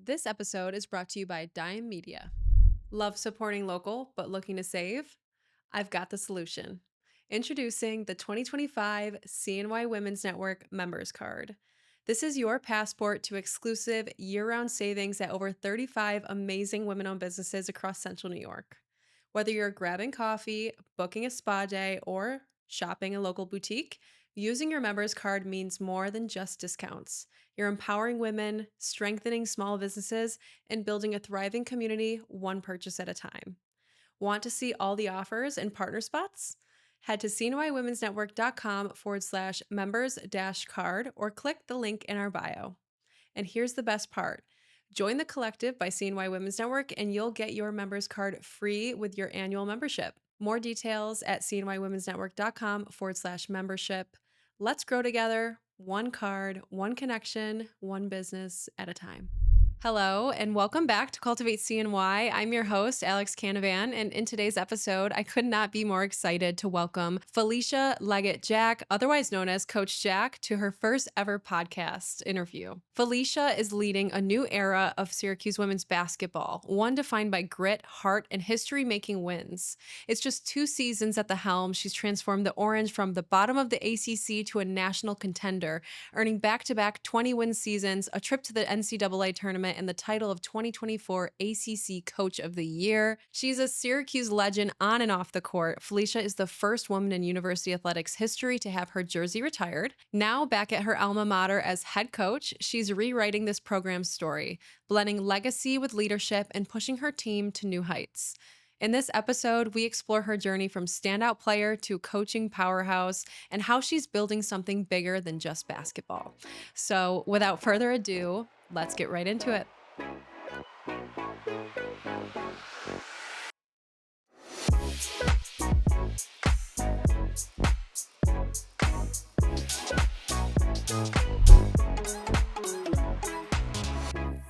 This episode is brought to you by Dime Media. Love supporting local, but looking to save? I've got the solution. Introducing the 2025 CNY Women's Network Members Card. This is your passport to exclusive year-round savings at over 35 amazing women-owned businesses across Central New York. Whether you're grabbing coffee, booking a spa day, or shopping a local boutique, using your members card means more than just discounts. You're empowering women, strengthening small businesses, and building a thriving community one purchase at a time. Want to see all the offers and partner spots? Head to cnywomensnetwork.com/members-card or click the link in our bio. And here's the best part. Join the collective by CNY Women's Network and you'll get your members card free with your annual membership. More details at cnywomensnetwork.com/membership. Let's grow together, one card, one connection, one business at a time. Hello, and welcome back to Cultivate CNY. I'm your host, Alex Canavan, and in today's episode, I could not be more excited to welcome Felisha Legette-Jack, otherwise known as Coach Jack, to her first ever podcast interview. Felisha is leading a new era of Syracuse women's basketball, one defined by grit, heart, and history-making wins. It's just 2 seasons at the helm. She's transformed the Orange from the bottom of the ACC to a national contender, earning back-to-back 20-win seasons, a trip to the NCAA Tournament, and the title of 2024 ACC Coach of the Year. She's a Syracuse legend on and off the court. Felisha is the first woman in university athletics history to have her jersey retired. Now back at her alma mater as head coach, she's rewriting this program's story, blending legacy with leadership and pushing her team to new heights. In this episode, we explore her journey from standout player to coaching powerhouse and how she's building something bigger than just basketball. So without further ado, let's get right into it.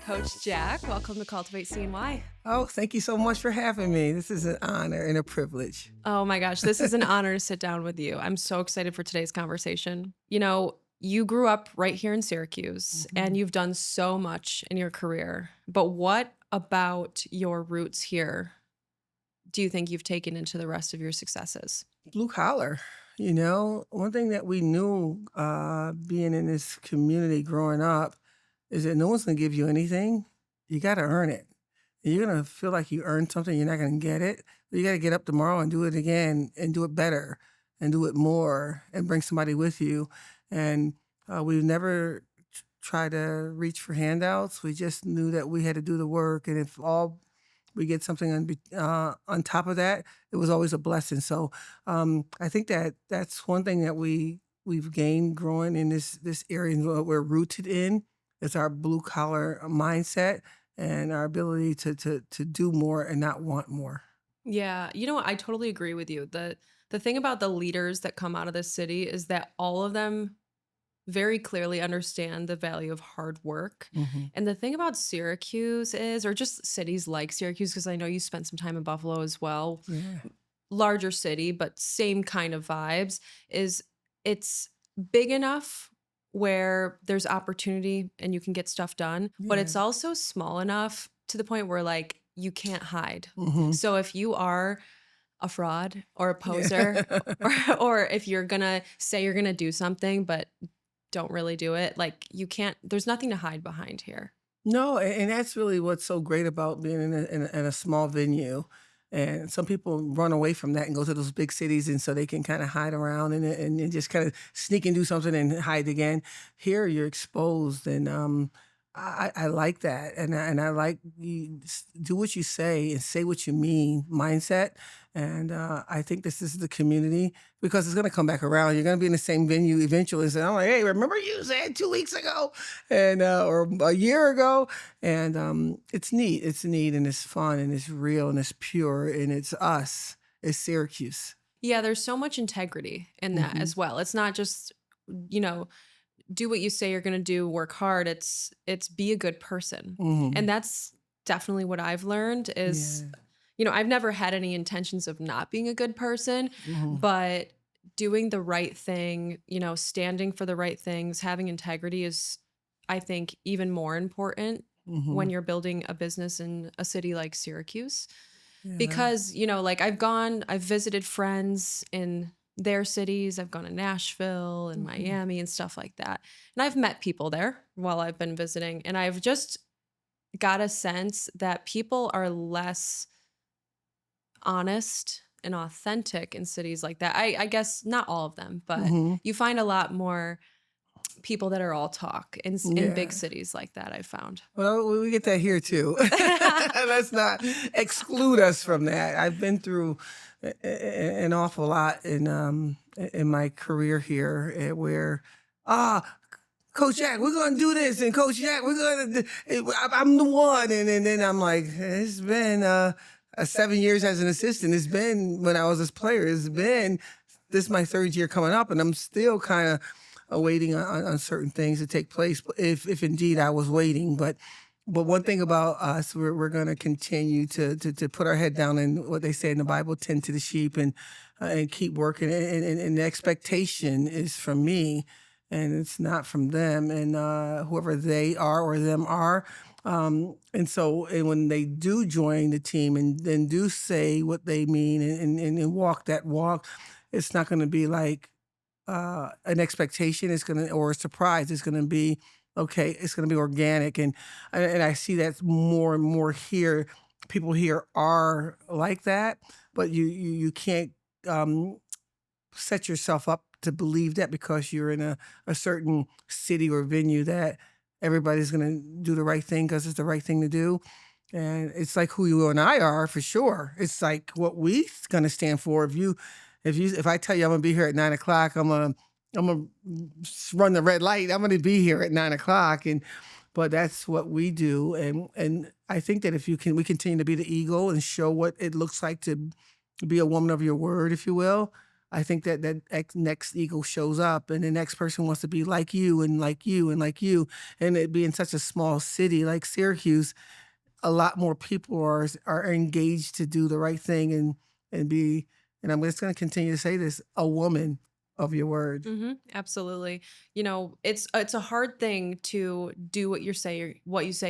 Coach Jack, welcome to Cultivate CNY. Oh, thank you so much for having me. This is an honor and a privilege. Oh my gosh, this is an honor to sit down with you. I'm so excited for today's conversation. You know, you grew up right here in Syracuse and you've done so much in your career. But what about your roots here do you think you've taken into the rest of your successes? Blue collar, one thing that we knew being in this community growing up is that no one's going to give you anything. You got to earn it. You're going to feel like you earned something. You're not going to get it. But you got to get up tomorrow and do it again and do it better and do it more and bring somebody with you. And we've never tried to reach for handouts. We just knew that we had to do the work. And if all we get something on top of that, it was always a blessing. So I think that that's one thing that we've gained growing in this area and what we're rooted in is our blue collar mindset and our ability to do more and not want more. Yeah, you know what? I totally agree with you. The thing about the leaders that come out of this city is that all of them very clearly understand the value of hard work. Mm-hmm. And the thing about Syracuse is, or just cities like Syracuse, because I know you spent some time in Buffalo as well, Yeah. larger city, but same kind of vibes, is it's big enough where there's opportunity and you can get stuff done, but it's Yeah. also small enough to the point where like you can't hide. Mm-hmm. So if you are a fraud or a poser, Yeah. or if you're gonna say you're gonna do something but don't really do it, like you can't, there's nothing to hide behind here. No, and that's really what's so great about being in a small venue. And some people run away from that and go to those big cities, and so they can kind of hide around and just kind of sneak and do something and hide again. Here, you're exposed, and I like that, and I like you do what you say and say what you mean mindset. And I think this is the community because it's going to come back around. You're going to be in the same venue eventually. And say, I'm like, hey, remember you said 2 weeks ago, and or a year ago, and it's neat. It's neat, and it's fun, and it's real, and it's pure, and it's us. It's Syracuse. Yeah, there's so much integrity in that Mhm. as well. It's not just, you know, do what you say you're going to do, work hard. It's be a good person. Mhm. And that's definitely what I've learned is, Yeah. you know, I've never had any intentions of not being a good person, Mhm. but doing the right thing, you know, standing for the right things, having integrity is, I think, even more important when Mhm. you're building a business in a city like Syracuse. Yeah. Because, like I've visited friends in their cities. I've gone to Nashville and Mhm. Miami and stuff like that. And I've met people there while I've been visiting. And I've just got a sense that people are less honest and authentic in cities like that. I guess not all of them, but Mhm. you find a lot more people that are all talk in big Yeah. cities like that, I've found. Well, we get that here too. Let's not exclude us from that. I've been through an awful lot in my career here, where ah, Coach Jack, we're gonna do this, and Coach Jack, we're gonna. I'm the one, and then I'm like, it's been 7 years as an assistant. It's been when I was a player. It's been this is my third year coming up, and I'm still kind of waiting on certain things to take place. If indeed I was waiting, but one thing about us, we're going to continue to put our head down and what they say in the Bible, tend to the sheep and keep working. And the expectation is from me, and it's not from them. And whoever they are or them are. And when they do join the team and then do say what they mean and walk that walk, it's not going to be like an expectation. It's gonna or a surprise. It's gonna be okay. It's gonna be organic, and I see that more and more here. People here are like that, but you can't um, set yourself up to believe that because you're in a certain city or venue that everybody's gonna do the right thing because it's the right thing to do. And it's like who you and I are for sure. It's like what we gonna stand for. If I tell you I'm gonna be here at 9 o'clock, I'm gonna run the red light. I'm gonna be here at 9 o'clock, but that's what we do. And I think that if we continue to be the eagle and show what it looks like to be a woman of your word, if you will. I think that next eagle shows up, and the next person wants to be like you and like you and like you, and it being such a small city like Syracuse, a lot more people are engaged to do the right thing and be, and I'm just going to continue to say this, a woman of your word. Absolutely. It's a hard thing to do what you say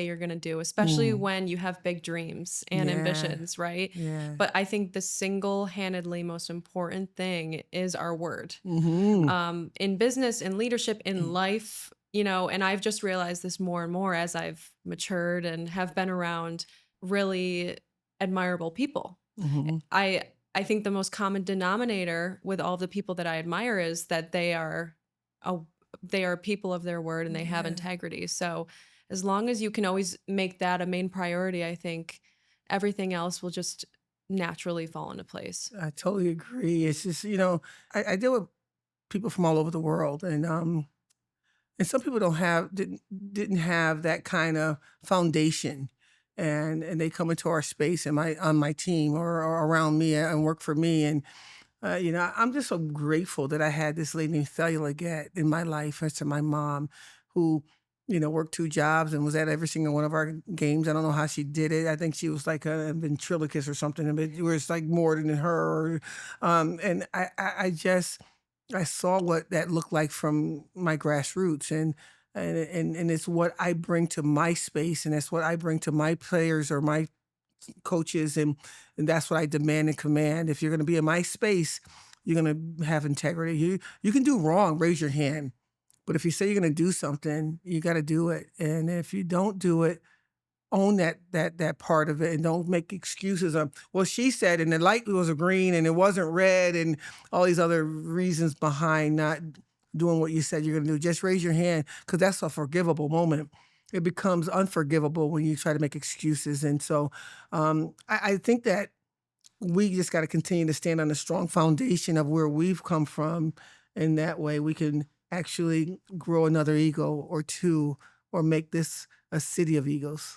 you're going to do, especially Mm. when you have big dreams and Yeah, ambitions, right? yeah. But I think the single-handedly most important thing is our word. Mm-hmm. In business, in leadership, in life, and I've just realized this more and more as I've matured and have been around really admirable people. Mm-hmm. I I think the most common denominator with all the people that I admire is that a, they are people of their word and they have Yeah. integrity. So as long as you can always make that a main priority, I think everything else will just naturally fall into place. I totally agree. It's just, I deal with people from all over the world, and some people don't have didn't have that kind of foundation, and they come into our space and on my team or around me and work for me, and I'm just so grateful that I had this lady named Felisha Legette in my life. That's my mom, who worked 2 jobs and was at every single one of our games. I don't know how she did it. I think she was like a ventriloquist or something, but it was like more than her. And I just I saw what that looked like from my grassroots, and it's what I bring to my space, and that's what I bring to my players or my coaches, and that's what I demand and command. If you're going to be in my space, you're going to have integrity. You can do wrong, raise your hand, but if you say you're going to do something, you got to do it. And if you don't do it, own that part of it and don't make excuses of, well, she said and the light was green and it wasn't red and all these other reasons behind not doing what you said you're going to do. Just raise your hand, because that's a forgivable moment. It becomes unforgivable when you try to make excuses. And so I think that we just got to continue to stand on a strong foundation of where we've come from, and that way we can actually grow another ego or two, or make this a city of egos.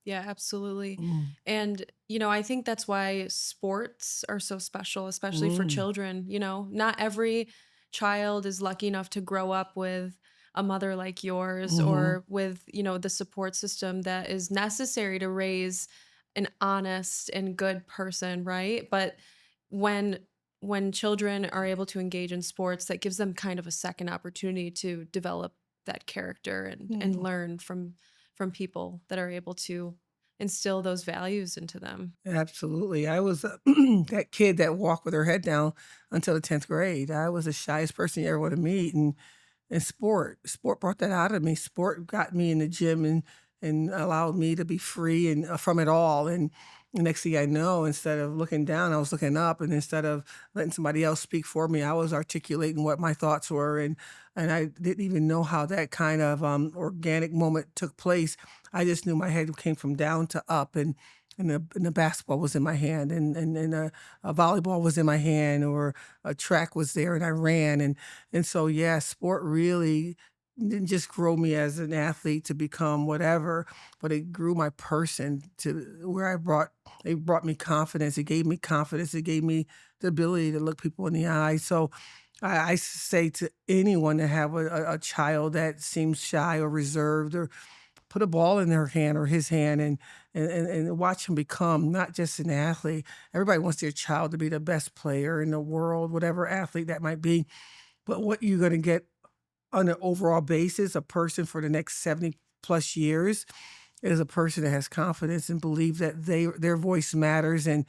Yeah, absolutely. Mm. And, I think that's why sports are so special, especially for Mm. children. Not every child is lucky enough to grow up with a mother like yours Mhm. or with, the support system that is necessary to raise an honest and good person, right? But when when children are able to engage in sports, that gives them kind of a second opportunity to develop that character and Mm. learn from people that are able to instill those values into them. Absolutely. I was that kid that walked with her head down until the 10th grade. I was the shyest person you ever want to meet. And sport brought that out of me. Sport got me in the gym and allowed me to be free and from it all. And the next thing I know, instead of looking down, I was looking up. And instead of letting somebody else speak for me, I was articulating what my thoughts were. And I didn't even know how that kind of organic moment took place. I just knew my head came from down to up, and the basketball was in my hand, and a volleyball was in my hand, or a track was there, and I ran, and so yeah, sport really didn't just grow me as an athlete to become whatever, but it grew my person to where it brought me confidence. It gave me confidence. It gave me the ability to look people in the eye. So I say to anyone that have a child that seems shy or reserved, or put a ball in her hand or his hand, and watch him become not just an athlete. Everybody wants their child to be the best player in the world, whatever athlete that might be. But what you're going to get on an overall basis, a person for the next 70 plus years, is a person that has confidence and believe that their voice matters, and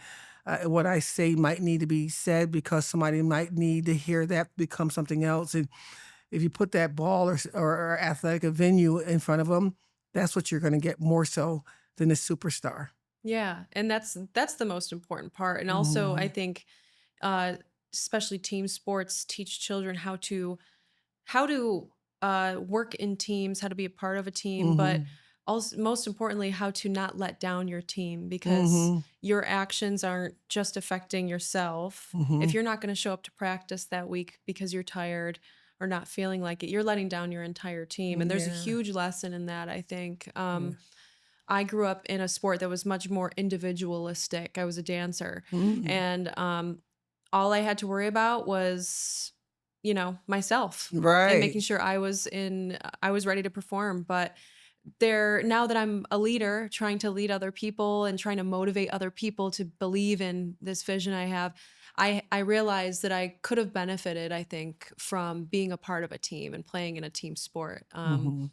what I say might need to be said because somebody might need to hear that become something else. And if you put that ball or athletic venue in front of them, that's what you're going to get more so than a superstar. Yeah, and that's the most important part. And also, I Mhm. think, uh, especially team sports teach children how to work in teams, how to be a part of a team, but Mhm. also most importantly, how to not let down your team because Mhm. your actions aren't just affecting yourself. If Mhm. you're not going to show up to practice that week because you're tired or not feeling like it, you're letting down your entire team. And there's a Yeah. huge lesson in that, I think. Yeah. I grew up in a sport that was much more individualistic. I was a dancer, Mhm. and all I had to worry about was, myself and Right. making sure I was ready to perform. But now that I'm a leader, trying to lead other people and trying to motivate other people to believe in this vision I have, I realized that I could have benefited, I think, from being a part of a team and playing in a team sport. Mhm.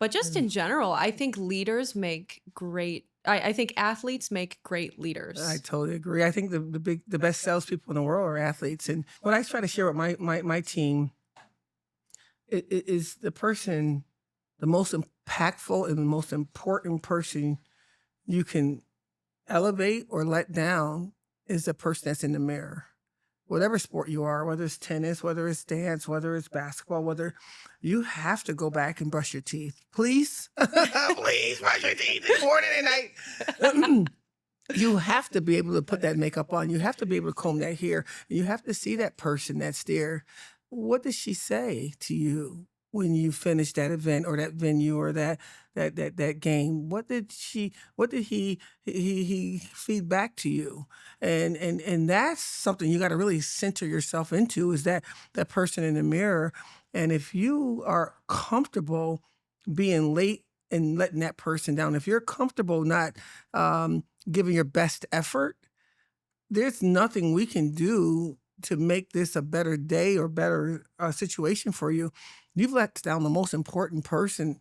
But just Yeah. in general, I think leaders make great. I think athletes make great I leaders. totally agree. I think the best salespeople in the world are athletes, and what I try to share with my team is the person, the most impactful and the most important person you can elevate or let down is the person that's in the mirror. Whatever sport you are, whether it's tennis, whether it's dance, whether it's basketball, whether you have to go back and brush your teeth. Please, please brush your teeth in the morning and night. You have to be able to put that makeup on. You have to be able to comb that hair. You have to see that person that's there. What does she say to you when you finish that event or that venue or that game? What did he feed back to you? And that's something you got to really center yourself into, is that person in the mirror. And if you are comfortable being late and letting that person down, if you're comfortable not giving your best effort, there's nothing we can do to make this a better day or better situation for you. You've let down the most important person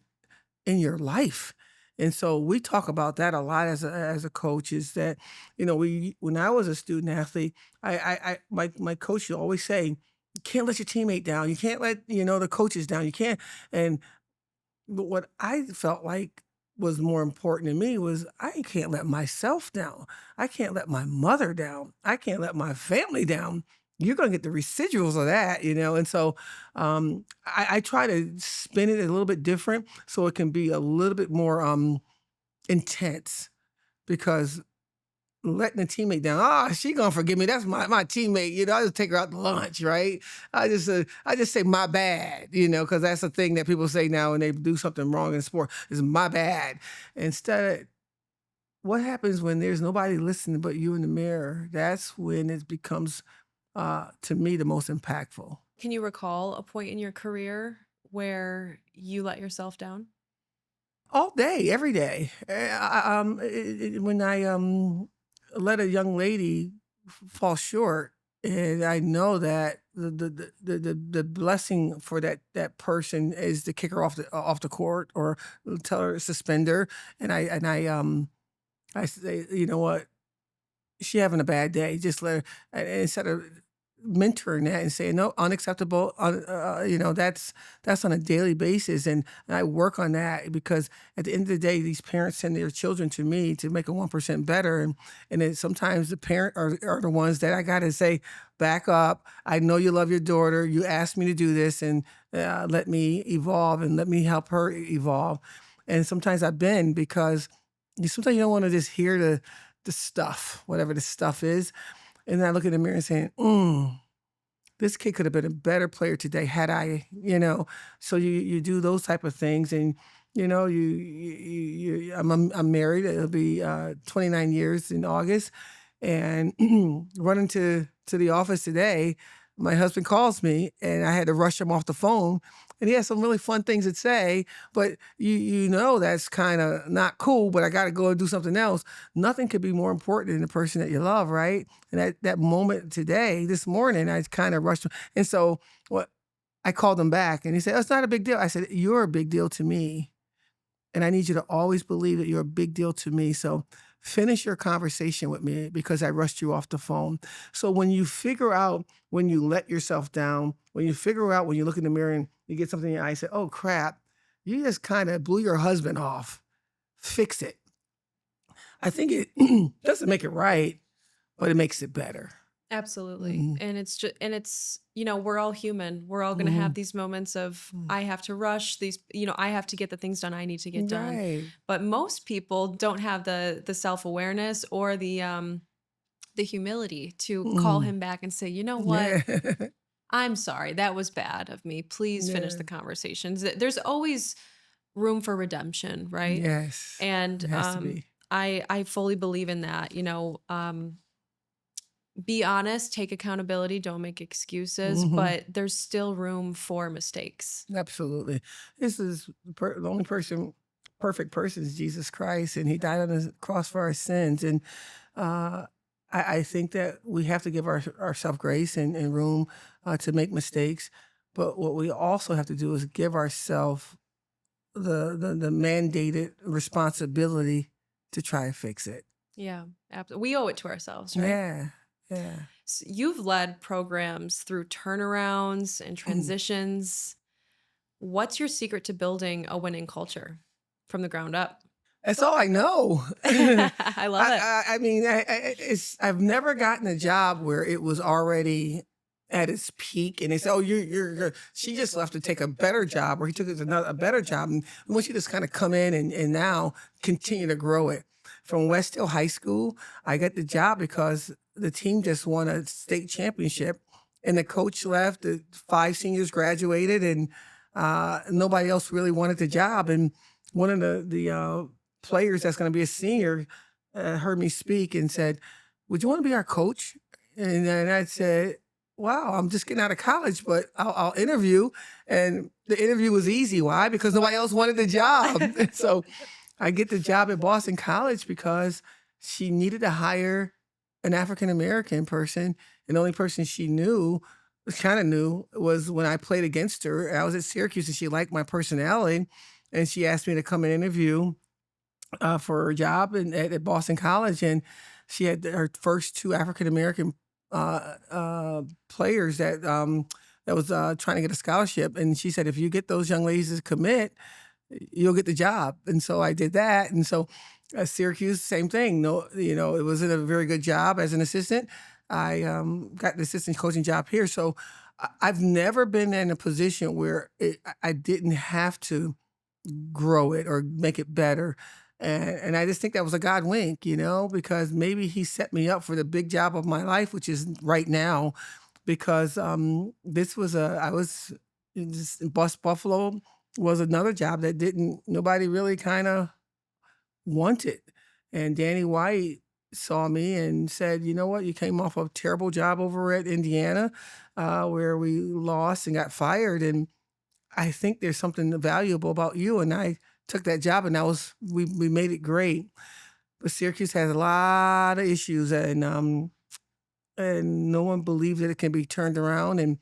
in your life. And so we talk about that a lot as a coach, is that, when I was a student athlete, my coach would always say, you can't let your teammate down. You can't let, the coaches down. You can't. And but what I felt like was more important to me was, I can't let myself down. I can't let my mother down. I can't let my family down. You're going to get the residuals of that. And so I try to spin it a little bit different so it can be a little bit more intense, because letting a teammate down, she gonna forgive me. That's my teammate. I just take her out to lunch, right? I just say my bad, because that's the thing that people say now when they do something wrong in sport, is my bad. Instead of, what happens when there's nobody listening but you in the mirror? That's when it becomes, to me, the most impactful. Can you recall a point in your career where you let yourself down? All day, every day. When I let a young lady fall short, And I know that the blessing for that person is to kick her off the court or tell her to suspend her. I say, you know what? She having a bad day. Just let her, and instead of mentoring that and saying no, unacceptable. That's on a daily basis, and I work on that because at the end of the day, these parents send their children to me to make them 1% better, and then sometimes the parent are the ones that I got to say, back up. I know you love your daughter. You asked me to do this, and let me evolve and let me help her evolve. And sometimes I've been because sometimes you don't want to just hear the stuff, whatever the stuff is. And then I look in the mirror and saying, this kid could have been a better player today had So you do those type of things, and I'm married. It'll be 29 years in August, and running to the office today, my husband calls me, and I had to rush him off the phone. And he has some really fun things to say, but that's kind of not cool. But I got to go and do something else. Nothing could be more important than the person that you love, right? And that moment today, this morning, I kind of rushed him. And so what I called him back, and he said, "Oh, it's not a big deal." I said, "You're a big deal to me. And I need you to always believe that you're a big deal to me. So finish your conversation with me because I rushed you off the phone." So when you figure out when you let yourself down, when you figure out when you look in the mirror and you get something in your eye, say, "Oh crap, you just kind of blew your husband off. Fix it." I think it doesn't make it right, but it makes it better. Absolutely. Mhm. And it's, we're all human. We're all going to have Mhm. these moments of, Mm. I have to rush these, I have to get the things done I need to get done. Right. But most people don't have the self-awareness or the humility to call Mm. him back and say, "You know what? Yeah. I'm sorry. That was bad of me. Please finish Yeah. the conversations." There's always room for redemption, right? Yes. And It has to be. I fully believe in that. Be honest, take accountability, don't make excuses, Mhm. but there's still room for mistakes. Absolutely. This is the only perfect person is Jesus Christ, and he died on the cross for our sins. And uh, I think that we have to give ourselves grace and room to make mistakes. But what we also have to do is give ourselves the mandated responsibility to try and fix it. Yeah, absolutely. We owe it to ourselves, right? Yeah. Yeah. You've led programs through turnarounds and transitions. What's your secret to building a winning culture from the ground up? That's all I know. I love it. I mean, I've never gotten a job where it was already at its peak, and they say, "Oh, she just left to take a better job," or he took a better job, and we want you to just kind of come in and now continue to grow it. From West Hill High School, I got the job because the team just won a state championship, and the coach left. The 5 seniors graduated, and nobody else really wanted the job. And one of the players that's going to be a senior heard me speak and said, "Would you want to be our coach?" And then I said, "Wow, I'm just getting out of college, but I'll interview." And the interview was easy. Why? Because nobody else wanted the job. So I get the job at Boston College because she needed to hire an African American person, and the only person she kind of knew, was when I played against her. I was at Syracuse, and she liked my personality, and she asked me to come and interview for her job at Boston College, and she had her first 2 African American players that was trying to get a scholarship, and she said, "If you get those young ladies to commit, you'll get the job." And so I did that, and so Syracuse, same thing. No, it wasn't a very good job as an assistant. I got the assistant coaching job here, so I've never been in a position where I didn't have to grow it or make it better. And I just think that was a God wink, because maybe he set me up for the big job of my life, which is right now, because I was just Buffalo was another job that nobody really kind of wanted. And Danny White saw me and said, "You know what? You came off a terrible job over at Indiana, where we lost and got fired. And I think there's something valuable about you." And I took that job, and we made it great. But Syracuse has a lot of issues, and and no one believed that it can be turned around. And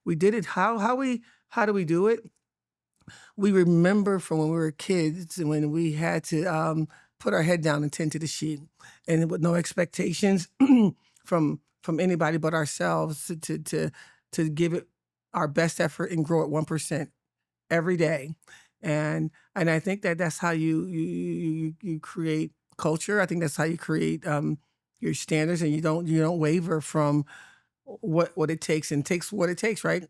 we did it. How do we do it? We remember from when we were kids and when we had to put our head down and tend to the sheep, and with no expectations from anybody but ourselves to give it our best effort and grow at 1% every day. And I think that that's how you create culture. I think that's how you create your standards, and you don't waver from what it takes, and it takes what it takes, right?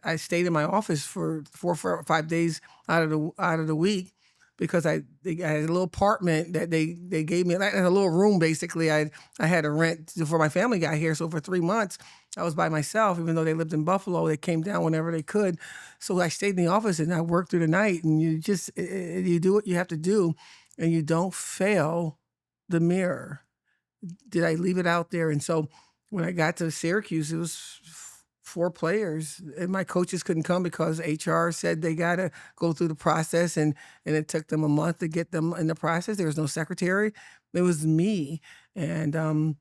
I stayed in my office for 4 or 5 days out of the week because I had a little apartment that they gave me, like a little room basically. I had to rent before my family got here, so for 3 months I was by myself. Even though they lived in Buffalo, they came down whenever they could. So I stayed in the office and I worked through the night. And you do what you have to do, and you don't fail the mirror. Did I leave it out there? And so when I got to Syracuse, it was 4 players, and my coaches couldn't come because HR said they got to go through the process, and it took them a month to get them in the process. There was no secretary. It was me. And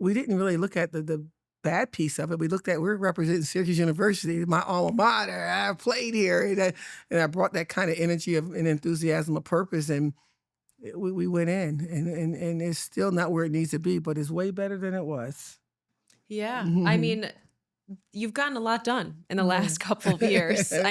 we didn't really look at the bad piece of it. We're representing Syracuse University, my alma mater. I played here, and I brought that kind of energy and enthusiasm of purpose, and we went in, and it's still not where it needs to be, but it's way better than it was. Yeah. I Mhm. mean, you've gotten a lot done in the Yeah. last couple of years. And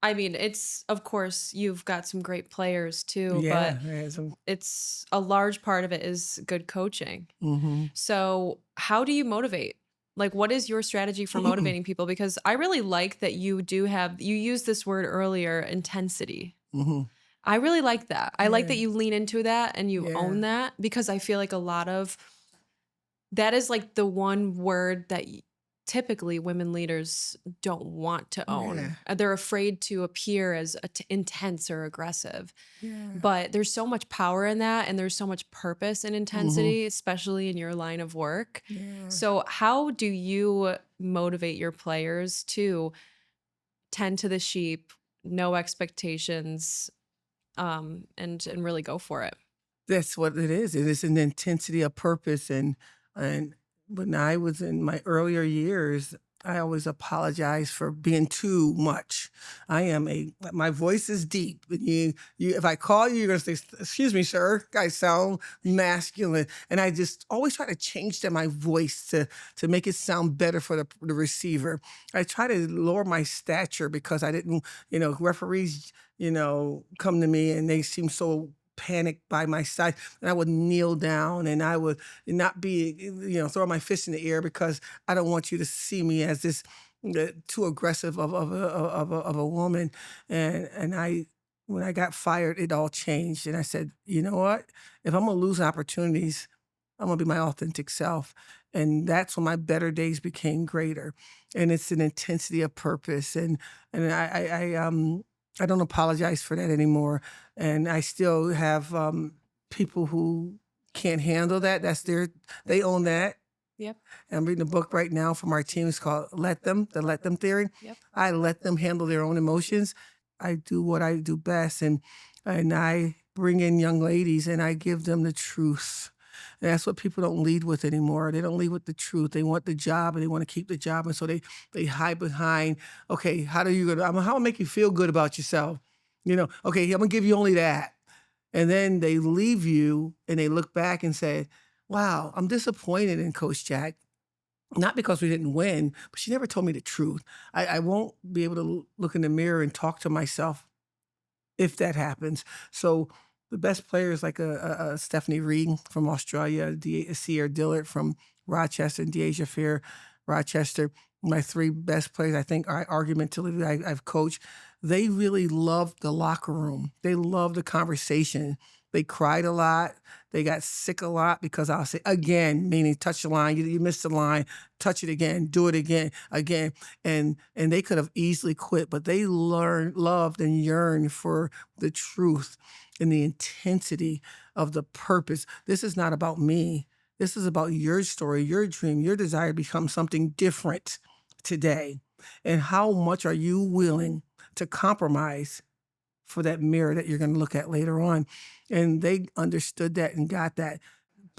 I mean, it's, of course, you've got some great players too, Yeah, but I had some. it's a large part of it is good coaching. Mhm. So, how do you motivate? Like, what is your strategy for motivating people? Because I really like that you used this word earlier, intensity. Mhm. I really like that. I like Yeah, that you lean into that and you yeah, own that, because I feel like a lot of that is like the one word that typically women leaders don't want to yeah, own. They're afraid to appear as intense or aggressive. yeah. But there's so much power in that, and there's so much purpose in Mhm. intensity, especially in your line of work. Yeah. So, how do you motivate your players to tend to the sheep, no expectations, and really go for it? That's what it is. It is an intensity of purpose, and when I was in my earlier years, I always apologize for being too much. My voice is deep. And if I call you, you're gonna say, "Excuse me, sir." I sound masculine, and I just always try to change my voice to make it sound better for the receiver. I try to lower my stature because I didn't, referees, come to me and they seem so panicked by my side, and I would kneel down and I would not be, throw my fist in the air because I don't want you to see me as this too aggressive of a woman. And when I got fired, it all changed. And I said, you know what? If I'm gonna lose opportunities, I'm gonna be my authentic self. And that's when my better days became greater. And it's an intensity of purpose. And I don't apologize for that anymore. And I still have people who can't handle that. They own that. Yep. I'm reading a book right now from our team. It's called the Let Them Theory. Yep. I let them handle their own emotions. I do what I do best. And I bring in young ladies and I give them the truth. And that's what people don't lead with anymore. They don't lead with the truth. They want the job and they want to keep the job. And so they hide behind, okay, how do I make you feel good about yourself? Okay, I'm gonna give you only that. And then they leave you and they look back and say, wow, I'm disappointed in Coach Jack. Not because we didn't win, but she never told me the truth. I won't be able to look in the mirror and talk to myself if that happens. So the best players like a Stephanie Reed from Australia, Sierra Dillard from Rochester, and Deasia Fair, Rochester. My 3 best players, I think, are argumentatively I've coached. They really love the locker room. They love the conversation. They cried a lot. They got sick a lot because I'll say again, meaning touch the line. You missed the line. Touch it again. Do it again. And they could have easily quit, but they loved, and yearned for the truth and the intensity of the purpose. This is not about me. This is about your story, your dream, your desire to become something different today. And how much are you willing to compromise for that mirror that you're going to look at later on? And they understood that and got that.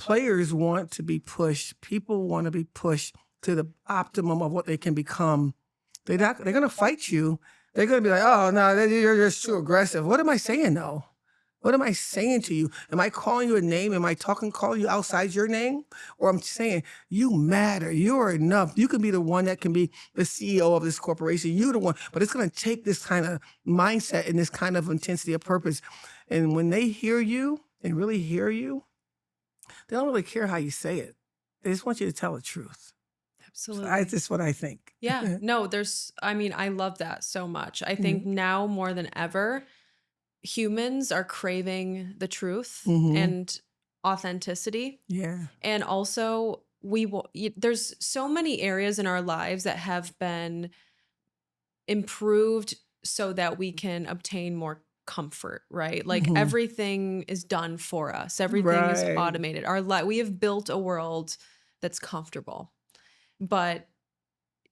players want to be pushed. People want to be pushed to the optimum of what they can become. They're going to fight you. They're going to be like, oh, no, you're just too aggressive. What am I saying, though? What am I saying to you? Am I calling you a name? Am I calling you outside your name? Or I'm saying, you matter. You're enough. You can be the one that can be the CEO of this corporation. You're the one. But it's going to take this kind of mindset and this kind of intensity of purpose. And when they hear you and really hear you, they don't really care how you say it. They just want you to tell the truth. Absolutely. That's what I think. Yeah. No, I love that so much. I think now more than ever, humans are craving the truth and authenticity. Yeah. And also there's so many areas in our lives that have been improved so that we can obtain more comfort, right? Like everything is done for us. Everything is automated. We have built a world that's comfortable. But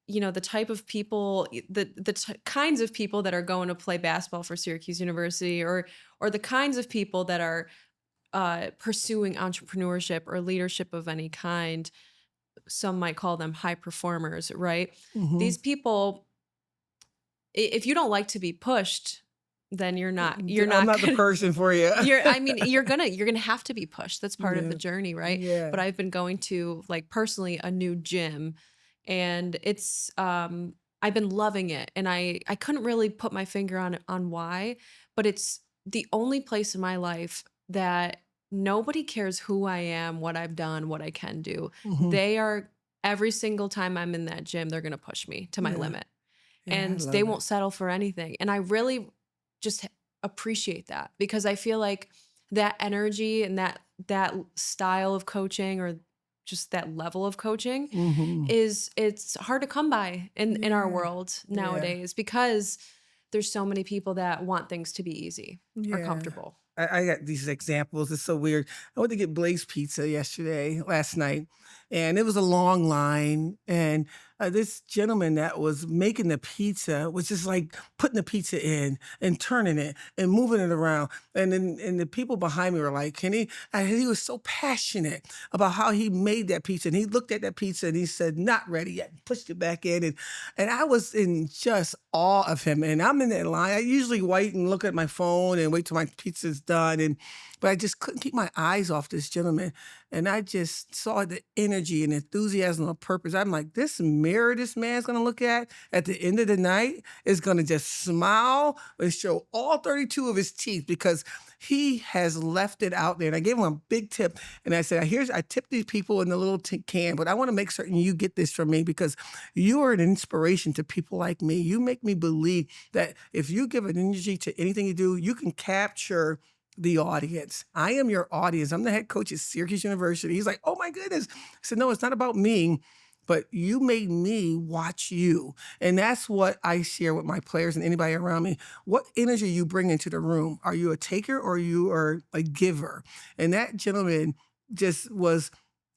the type of people, the kinds of people that are going to play basketball for Syracuse University, or the kinds of people that are pursuing entrepreneurship or leadership of any kind, some might call them high performers, right? These people, if you don't like to be pushed, then you're not. I'm not the person for you. You're gonna have to be pushed. That's part of the journey, right? Yeah. But I've been going to, like, personally, a new gym, and it's I've been loving it, and I couldn't really put my finger on why, but it's the only place in my life that nobody cares who I am, what I've done, what I can do. They are, every single time I'm in that gym, they're gonna push me to my limit. And they won't settle for anything. And I really just appreciate that, because I feel like that energy and that style of coaching, or just that level of coaching, it's hard to come by in our world nowadays, because there's so many people that want things to be easy or comfortable. I got these examples. It's so weird. I went to get Blaze Pizza last night, and it was a long line. And this gentleman that was making the pizza was just like putting the pizza in and turning it and moving it around. And then the people behind me were like, "Can he?" And he was so passionate about how he made that pizza. And he looked at that pizza and he said, "Not ready yet." Pushed it back in, and I was in just awe of him. And I'm in that line. I usually wait and look at my phone and wait till my pizza's done. But I just couldn't keep my eyes off this gentleman. And I just saw the energy and enthusiasm of purpose. I'm like, this mirror this man's going to look at the end of the night is going to just smile and show all 32 of his teeth, because he has left it out there. And I gave him a big tip. And I said, I tip these people in the little can, but I want to make certain you get this from me, because you are an inspiration to people like me. You make me believe that if you give an energy to anything you do, you can capture the audience. I am your audience. I'm the head coach at Syracuse University. He's like, oh my goodness. I said, no, it's not about me, but you made me watch you. And that's what I share with my players and anybody around me. What energy you bring into the room? Are you a taker or you are a giver? And that gentleman just was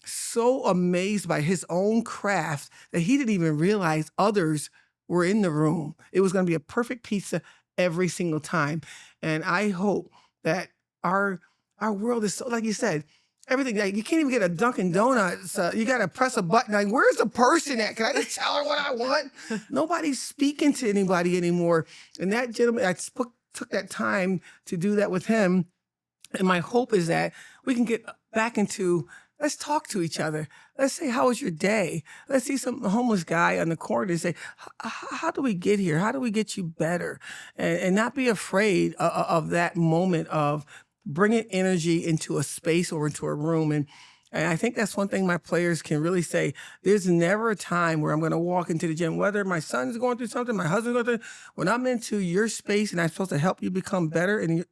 so amazed by his own craft that he didn't even realize others were in the room. It was going to be a perfect pizza every single time. And I hope that our world is so, like you said, everything, like, you can't even get a Dunkin' Donuts. You got to press a button. Like, where's the person at? Can I just tell her what I want? Nobody's speaking to anybody anymore. And that gentleman, I took that time to do that with him. And my hope is that we can get back into, let's talk to each other. Let's say, how was your day? Let's see some homeless guy on the corner and say, how do we get here? How do we get you better? And not be afraid of that moment of bringing energy into a space or into a room. And I think that's one thing my players can really say. There's never a time where I'm going to walk into the gym, whether my son's going through something, my husband's going through, when I'm into your space and I'm supposed to help you become better and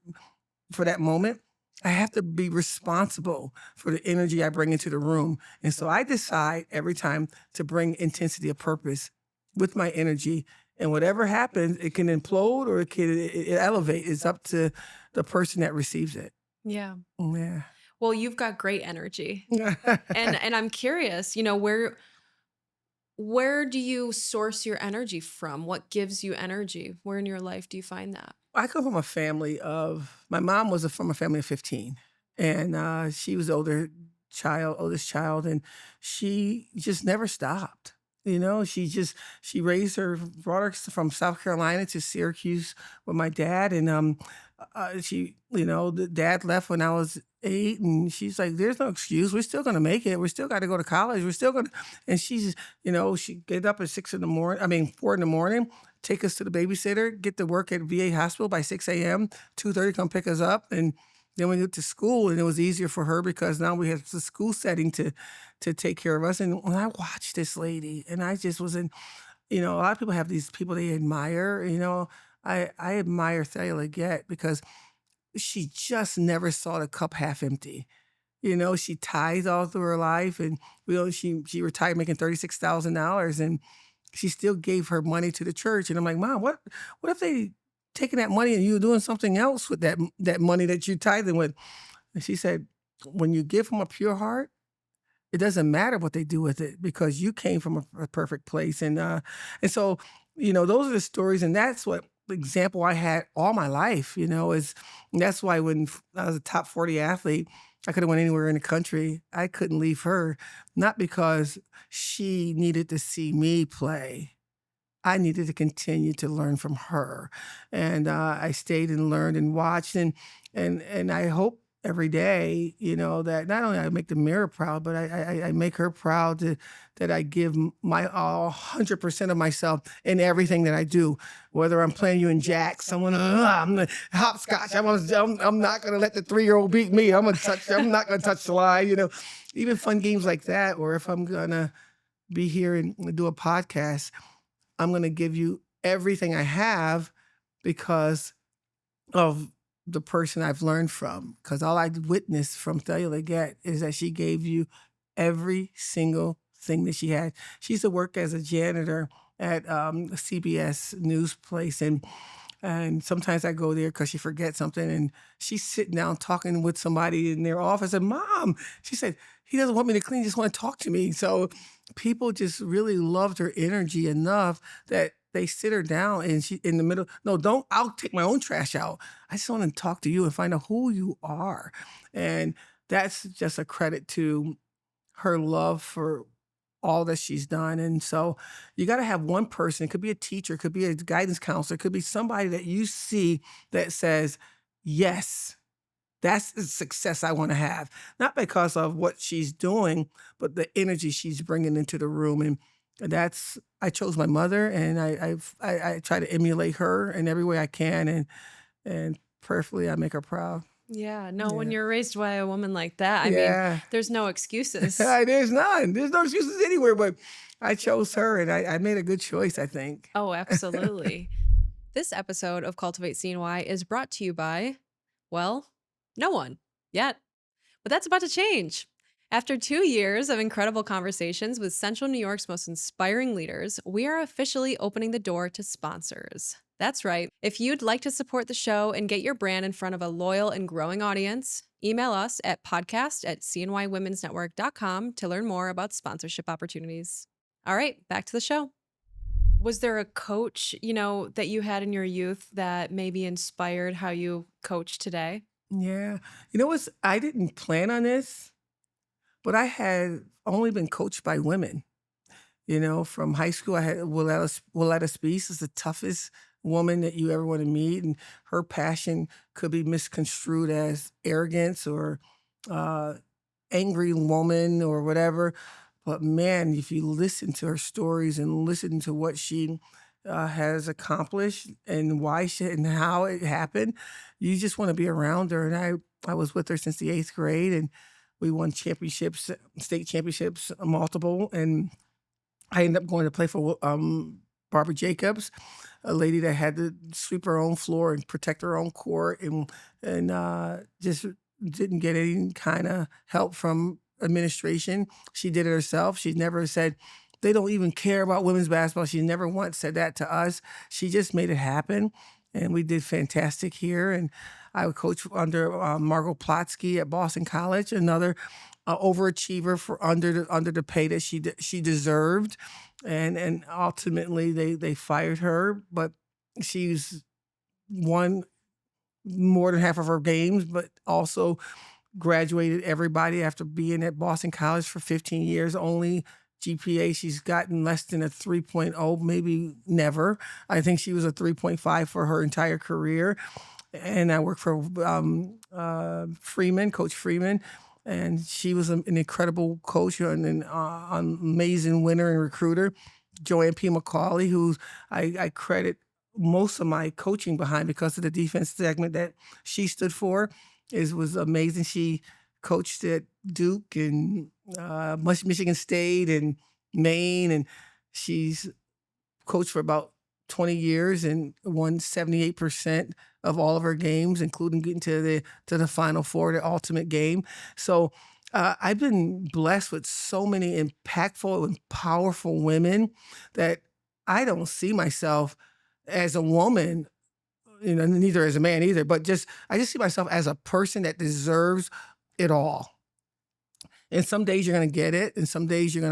for that moment, I have to be responsible for the energy I bring into the room. And so I decide every time to bring intensity of purpose with my energy. And whatever happens, it can implode or it can elevate. It's up to the person that receives it. Yeah. Yeah. Well, you've got great energy. and I'm curious, where do you source your energy from? What gives you energy? Where in your life do you find that? I come from a family of, my mom was from a family of 15, and she was older. oldest child, and she just never stopped. She brought her from South Carolina to Syracuse with my dad, and the dad left when I was 8, and she's like, "There's no excuse. We're still gonna make it. We still got to go to college. We're still gonna." And she get up at 6 in the morning. I mean, 4 in the morning. Take us to the babysitter. Get to work at VA hospital by 6 a.m. 2:30, come pick us up, and then we went to school, and it was easier for her because now we had the school setting to take care of us. And when I watched this lady, and I just was in, a lot of people have these people they admire. I admire Felisha Legette because she just never saw the cup half empty. She tithed all through her life, and she retired making $36,000, and she still gave her money to the church. And I'm like, Mom, what if they taking that money and you were doing something else with that money that you tithing with? And she said, when you give from a pure heart, it doesn't matter what they do with it because you came from a perfect place. And so, those are the stories, and that's what the example I had all my life, and that's why when I was a top 40 athlete, I could have went anywhere in the country. I couldn't leave her, not because she needed to see me play. I needed to continue to learn from her. And I stayed and learned and watched, and I hope every day, that not only I make the mirror proud, but I make her proud that I give my all 100% of myself in everything that I do. Whether I'm playing you in jacks, someone I'm the hopscotch. I'm not gonna let the 3-year-old beat me. I'm not gonna touch the line. Even fun games like that, or if I'm gonna be here and do a podcast, I'm going to give you everything I have because of the person I've learned from. Because all I witnessed from Felisha Legette is that she gave you every single thing that she had. She used to work as a janitor at a CBS news place, and sometimes I go there because she forgets something, and she's sitting down talking with somebody in their office. And Mom, she said, he doesn't want me to clean, he just want to talk to me. So people just really loved her energy enough that they sit her down, and she in the middle, no, don't, I'll take my own trash out. I just want to talk to you and find out who you are. And that's just a credit to her love for all that she's done. And so you got to have one person. It could be a teacher, it could be a guidance counselor, it could be somebody that you see that says, yes, that's the success I want to have. Not because of what she's doing, but the energy she's bringing into the room. And I chose my mother, and I try to emulate her in every way I can. And prayerfully, I make her proud. Yeah, no, when you're raised by a woman like that, I mean, there's no excuses. There's none. There's no excuses anywhere, but I chose her, and I made a good choice, I think. Oh, absolutely. This episode of Cultivate CNY is brought to you by, well, no one yet, but that's about to change. After 2 years of incredible conversations with Central New York's most inspiring leaders, we are officially opening the door to sponsors. That's right. If you'd like to support the show and get your brand in front of a loyal and growing audience, email us at podcast@cnywomensnetwork.com to learn more about sponsorship opportunities. All right, back to the show. Was there a coach, that you had in your youth that maybe inspired how you coach today? Yeah. I didn't plan on this, but I had only been coached by women. From high school, I had Willetta Speaks is the toughest woman that you ever want to meet, and her passion could be misconstrued as arrogance or angry woman or whatever. But man, if you listen to her stories and listen to what she has accomplished and why and how it happened, you just want to be around her. And I was with her since the 8th grade, and we won championships, state championships, multiple. And I ended up going to play for Barbara Jacobs, a lady that had to sweep her own floor and protect her own court, and just didn't get any kind of help from administration. She did it herself. She never said, they don't even care about women's basketball. She never once said that to us. She just made it happen, and we did fantastic here. And I would coach under Margot Plotsky at Boston College, another overachiever for under the pay that she deserved, and ultimately they fired her, but she's won more than half of her games, but also graduated everybody after being at Boston College for 15 years. Only GPA she's gotten less than a 3.0, maybe never. I think she was a 3.5 for her entire career. And I worked for Freeman, Coach Freeman, and she was an incredible coach and an amazing winner and recruiter. Joanne P. McCauley, who I credit most of my coaching behind because of the defense segment that she stood for, was amazing. She coached at Duke and Michigan State and Maine, and she's coached for about 20 years and won 78% of all of her games, including getting to the Final Four, the ultimate game. So I've been blessed with so many impactful and powerful women that I don't see myself as a woman, neither as a man either, but I just see myself as a person that deserves it all. And some days you're going to get it, and some days you're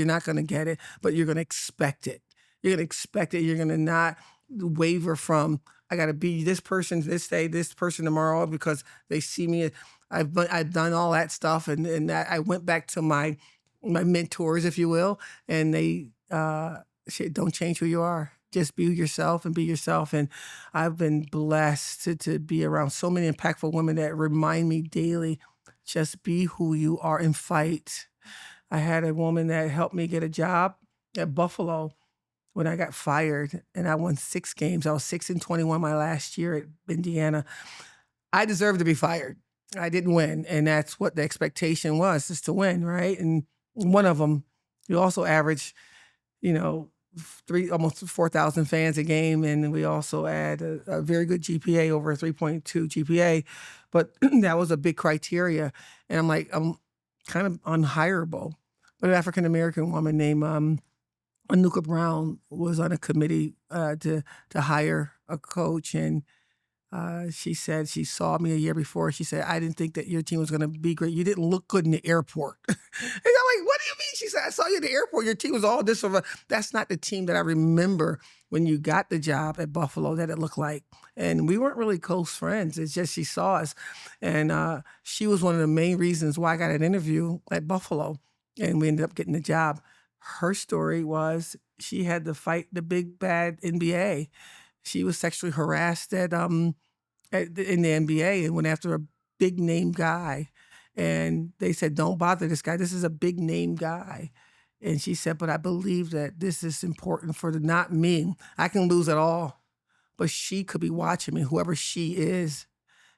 not going to get it, but you're going to expect it. You're going to expect it. You're going to not waver from, I got to be this person this day, this person tomorrow, because they see me. I've done all that stuff, and that I went back to my mentors, if you will, and they said, don't change who you are. Just be yourself and be yourself. And I've been blessed to be around so many impactful women that remind me daily, just be who you are and fight. I had a woman that helped me get a job at Buffalo when I got fired, and I won 6 games. I was 6-21 my last year at Indiana. I deserved to be fired. I didn't win, and that's what the expectation was, is to win, right? And one of them, you also average, almost 4,000 fans a game, and we also had a very good GPA, over a 3.2 GPA, but that was a big criteria. And I'm like, I'm kind of unhireable. But an African-American woman named Anuka Brown was on a committee to hire a coach, and she said she saw me a year before. She said, I didn't think that your team was going to be great. You didn't look good in the airport. And I'm like, what do you mean? She said, I saw you in the airport. Your team was all this. That's not the team that I remember when you got the job at Buffalo that it looked like. And we weren't really close friends. It's just she saw us. And she was one of the main reasons why I got an interview at Buffalo. And we ended up getting the job. Her story was she had to fight the big bad NBA. She was sexually harassed in the NBA and went after a big name guy. And they said, don't bother this guy. This is a big name guy. And she said, but I believe that this is important for not me. I can lose it all, but she could be watching me, whoever she is.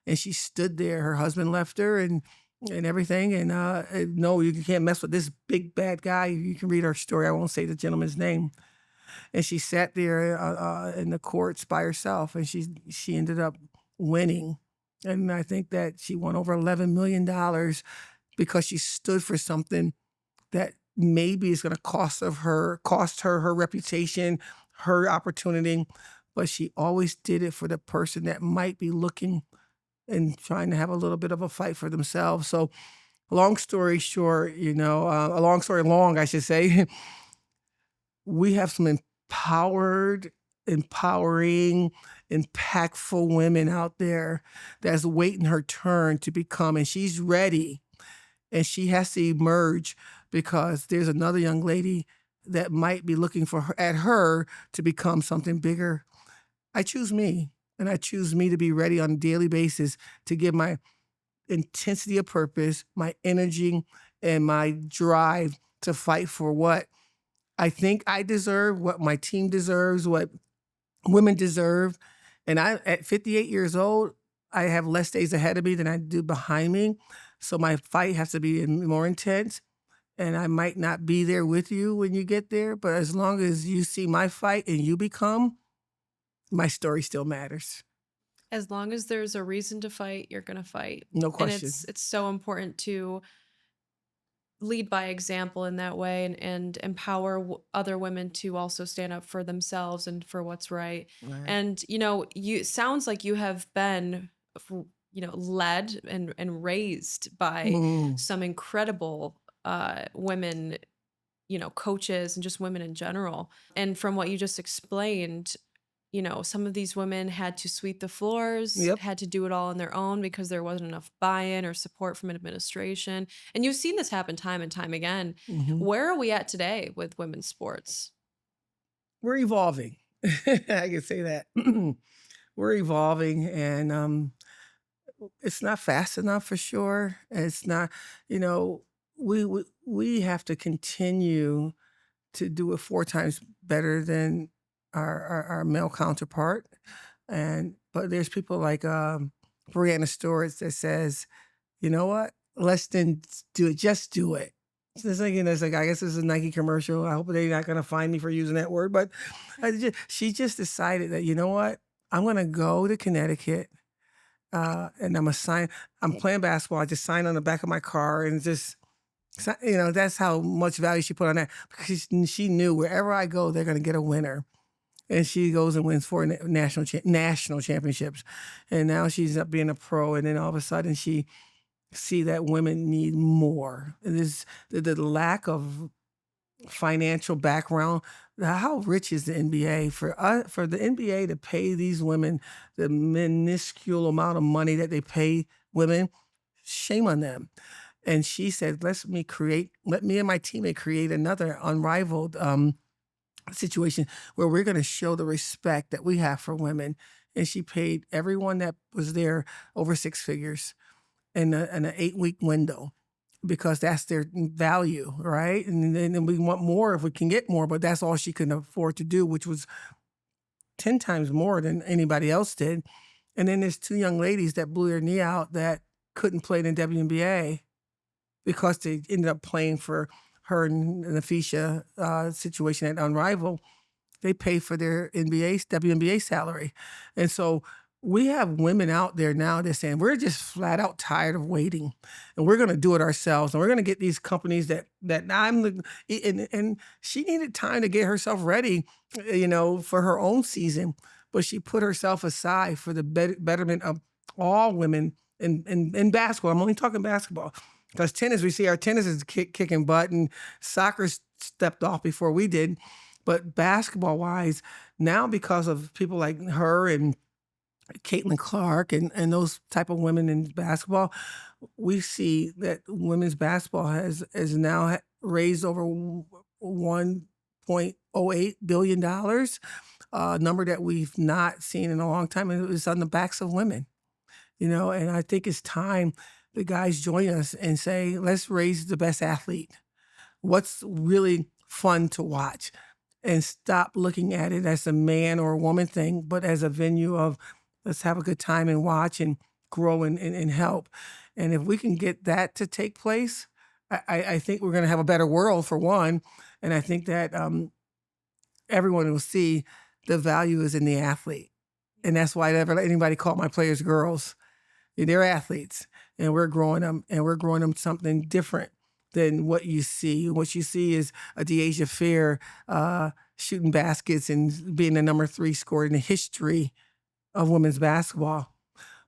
And she stood there. Her husband left her and everything. And no, you can't mess with this big bad guy. You can read her story. I won't say the gentleman's name. And she sat there in the courts by herself, and she ended up winning. And I think that she won over $11 million because she stood for something that maybe is going to cost her her reputation, her opportunity, but she always did it for the person that might be looking and trying to have a little bit of a fight for themselves. So long story short, a long story long, I should say, we have some empowering, impactful women out there that's waiting her turn to become, and she's ready, and she has to emerge because there's another young lady that might be looking at her to become something bigger. I choose me, and I choose me to be ready on a daily basis to give my intensity of purpose, my energy, and my drive to fight for what I think I deserve, what my team deserves, what women deserve. And at 58 years old, I have less days ahead of me than I do behind me. So my fight has to be more intense. And I might not be there with you when you get there, but as long as you see my fight and you become, my story still matters. As long as there's a reason to fight, you're going to fight. No And question. it's so important to lead by example in that way and empower other women to also stand up for themselves and for what's right. Right. And you sounds like you have been led and raised by some incredible women, coaches and just women in general. And from what you just explained, some of these women had to sweep the floors, Yep. had to do it all on their own because there wasn't enough buy-in or support from administration. And you've seen this happen time and time again. Mhm. Where are we at today with women's sports? We're evolving. I can say that. We're evolving, and, it's not fast enough for sure. It's not you know, we have to continue to do it 4 times better than our male counterpart, but there's people like, Brianna Stewart that says, "You know what? Let's then do it, just do it." So it's like, it's like, I guess this is a Nike commercial. I hope they're not gonna find me for using that word, but she just decided that, "You know what? I'm gonna go to Connecticut, and I'm playing basketball. I just signed on the back of my car and just that's how much value she put on that because she knew wherever I go, they're gonna get a winner." And she goes and wins 4 national championships, and now she's up being a pro, and then all of a sudden she see that women need more. And this the lack of financial background. How rich is the NBA for the NBA to pay these women the minuscule amount of money that they pay women? Shame on them. And she said, let me and my teammate create another unrivaled situation where we're going to show the respect that we have for women." And she paid everyone that was there over 6 figures in an 8-week window because that's their value, right? And then we want more if we can get more, but that's all she could afford to do, which was 10 times more than anybody else did. And then there's 2 young ladies that blew their knee out that couldn't play in the WNBA because they ended up playing for her and Felisha situation at Unrivaled. They pay for their WNBA salary. And so we have women out there now that's saying, we're just flat out tired of waiting and we're going to do it ourselves. And we're going to get these companies and she needed time to get herself ready, for her own season, but she put herself aside for the betterment of all women in basketball. I'm only talking basketball because tennis, we see our tennis is kicking butt and soccer stepped off before we did. But basketball-wise, now because of people like her and Caitlin Clark and those type of women in basketball, we see that women's basketball has now raised over $1.08 billion, a number that we've not seen in a long time, and it was on the backs of women. And I think it's time the guys join us and say, let's raise the best athlete. What's really fun to watch? And stop looking at it as a man or a woman thing, but as a venue of let's have a good time and watch and grow and help. And if we can get that to take place, I think we're going to have a better world for one. And I think that everyone will see the value is in the athlete. And that's why I never let anybody call my players girls. They're athletes, and we're growing them something different than what you see. What you see is a Deasia Fair shooting baskets and being the number 3 scorer in the history of women's basketball.